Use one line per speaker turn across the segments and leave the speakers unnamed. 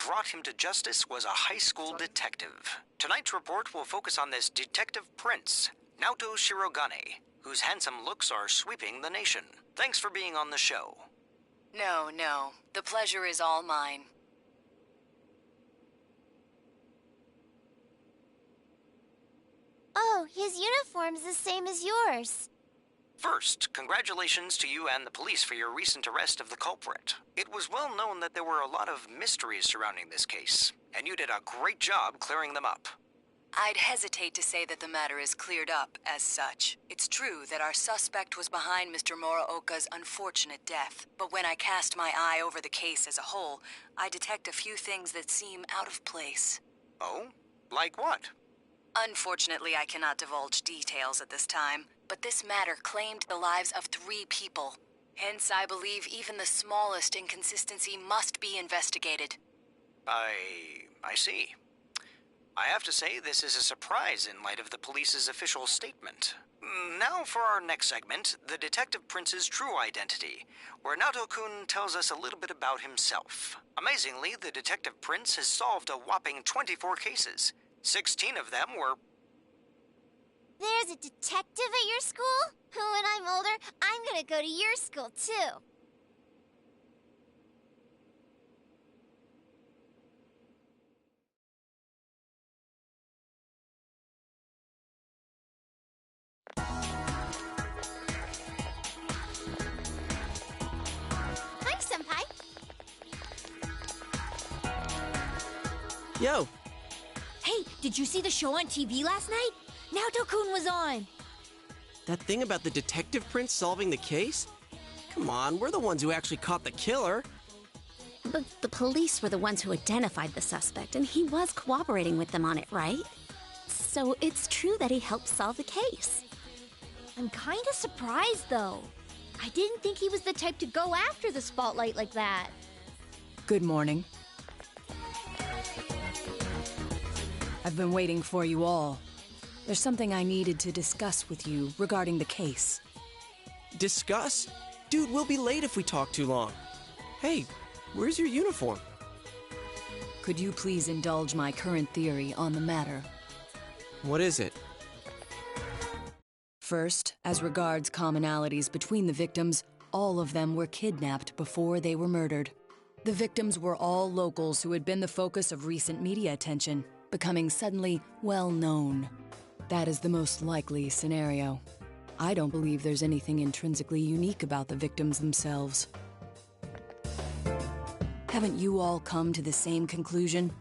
brought him to justice was a high school detective. Tonight's report will focus on this detective prince, Naoto Shirogane, whose handsome looks are sweeping the nation. Thanks for being on the show.
No, the pleasure is all mine.
Oh, his uniform's the same as yours.
First, congratulations to you and the police for your recent arrest of the culprit. It was well known that there were a lot of mysteries surrounding this case, and you did a great job clearing them up.
I'd hesitate to say that the matter is cleared up as such. It's true that our suspect was behind Mr. Muraoka's unfortunate death, but when I cast my eye over the case as a whole, I detect a few things that seem out of place.
Oh? Like what?
Unfortunately, I cannot divulge details at this time, but this matter claimed the lives of 3 people. Hence, I believe even the smallest inconsistency must be investigated.
I see. I have to say this is a surprise in light of the police's official statement. Now for our next segment, the Detective Prince's true identity, where Naoto-kun tells us a little bit about himself. Amazingly, the Detective Prince has solved a whopping 24 cases. 16 of them were...
There's a detective at your school? When I'm older, I'm gonna go to your school, too. Hi, Senpai.
Yo!
Hey, did you see the show on TV last night? Naoto-kun was on.
That thing about the detective prince solving the case? Come on, we're the ones who actually caught the killer.
But the police were the ones who identified the suspect, and he was cooperating with them on it, right? So it's true that he helped solve the case.
I'm kinda surprised, though. I didn't think he was the type to go after the spotlight like that.
Good morning. I've been waiting for you all. There's something I needed to discuss with you regarding the case.
Discuss? Dude, we'll be late if we talk too long. Hey, where's your uniform?
Could you please indulge my current theory on the matter?
What is it?
First, as regards commonalities between the victims, all of them were kidnapped before they were murdered. The victims were all locals who had been the focus of recent media attention, becoming suddenly well-known. That is the most likely scenario. I don't believe there's anything intrinsically unique about the victims themselves. Haven't you all come to the same conclusion?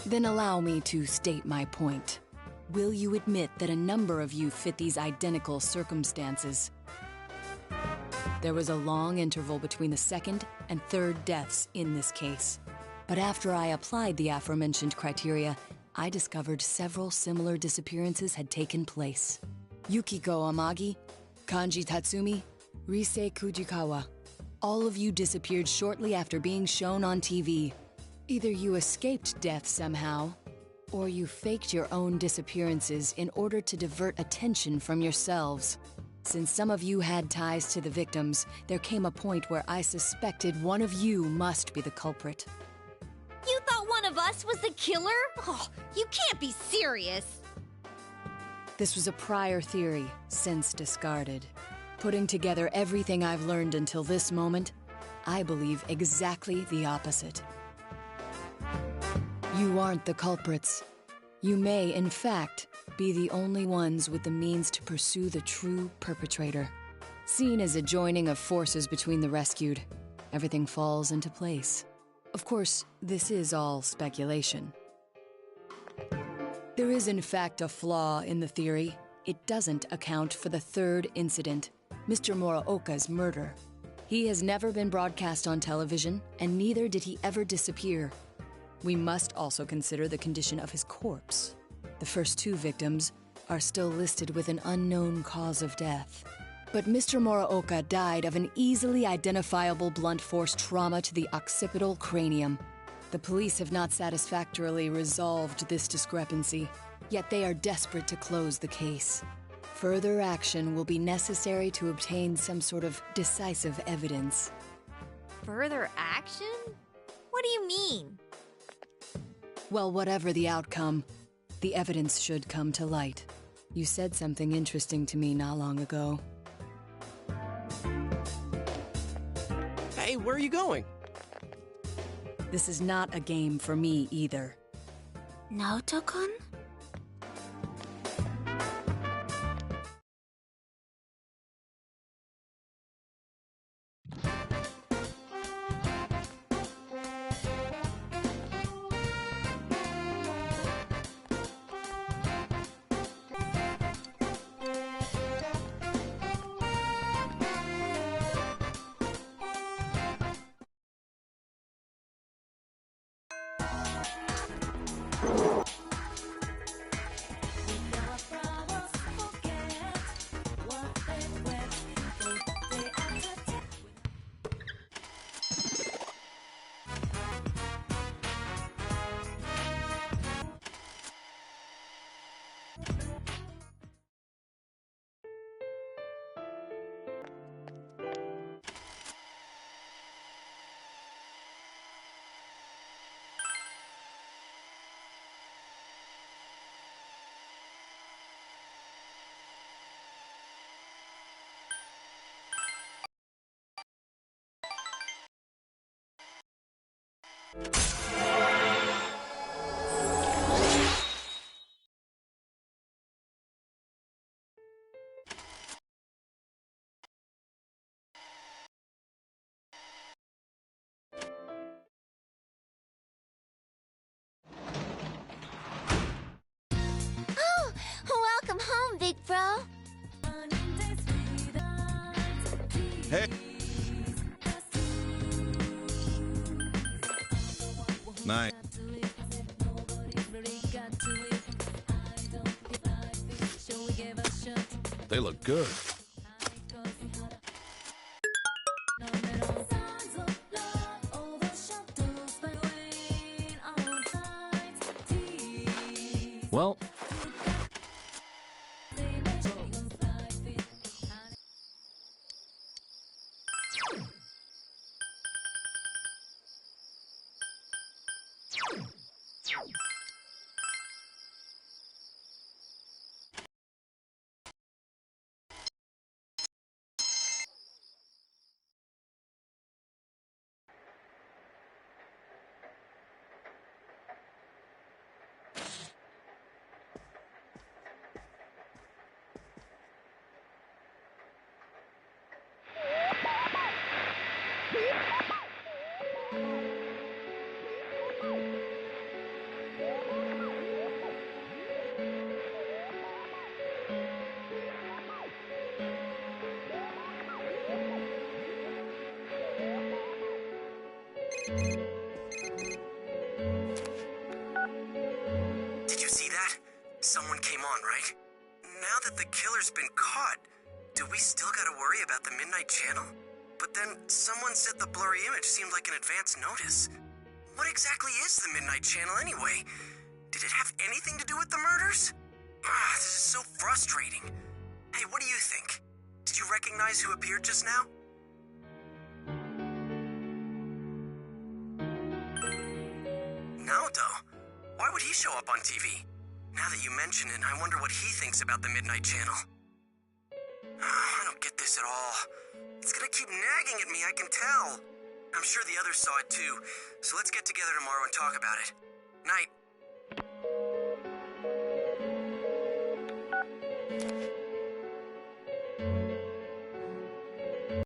Then allow me to state my point. Will you admit that a number of you fit these identical circumstances? There was a long interval between the second and third deaths in this case. But after I applied the aforementioned criteria, I discovered several similar disappearances had taken place. Yukiko Amagi, Kanji Tatsumi, Rise Kujikawa. All of you disappeared shortly after being shown on TV. Either you escaped death somehow, or you faked your own disappearances in order to divert attention from yourselves. Since some of you had ties to the victims, there came a point where I suspected one of you must be the culprit.
You thought one of us was the killer? Oh, you can't be serious.
This was a prior theory, since discarded. Putting together everything I've learned until this moment, I believe exactly the opposite. You aren't the culprits. You may, in fact, be the only ones with the means to pursue the true perpetrator. Seen as a joining of forces between the rescued, everything falls into place. Of course, this is all speculation. There is in fact a flaw in the theory. It doesn't account for the third incident, Mr. Muraoka's murder. He has never been broadcast on television, and neither did he ever disappear. We must also consider the condition of his corpse. The first 2 victims are still listed with an unknown cause of death. But Mr. Muraoka died of an easily identifiable blunt force trauma to the occipital cranium. The police have not satisfactorily resolved this discrepancy, yet they are desperate to close the case. Further action will be necessary to obtain some sort of decisive evidence.
Further action? What do you mean?
Well, whatever the outcome, the evidence should come to light. You said something interesting to me not long ago.
Hey, where are you going?
This is not a game for me either.
Naoto-kun?
Oh, welcome home, big bro.
Hey. Nice. They look good. Well,
Did you see that? Someone came on, right? Now that the killer's been caught, do we still gotta worry about the Midnight Channel? But then someone said the blurry image seemed like an advance notice. What exactly is the Midnight Channel anyway? Did it have anything to do with the murders? This is so frustrating. Hey, what do you think? Did you recognize who appeared just now? Naoto? Why would he show up on TV? Now that you mention it, I wonder what he thinks about the Midnight Channel. I don't get this at all. It's gonna keep nagging at me, I can tell. I'm sure the others saw it too, so let's get together tomorrow and talk about it. Night.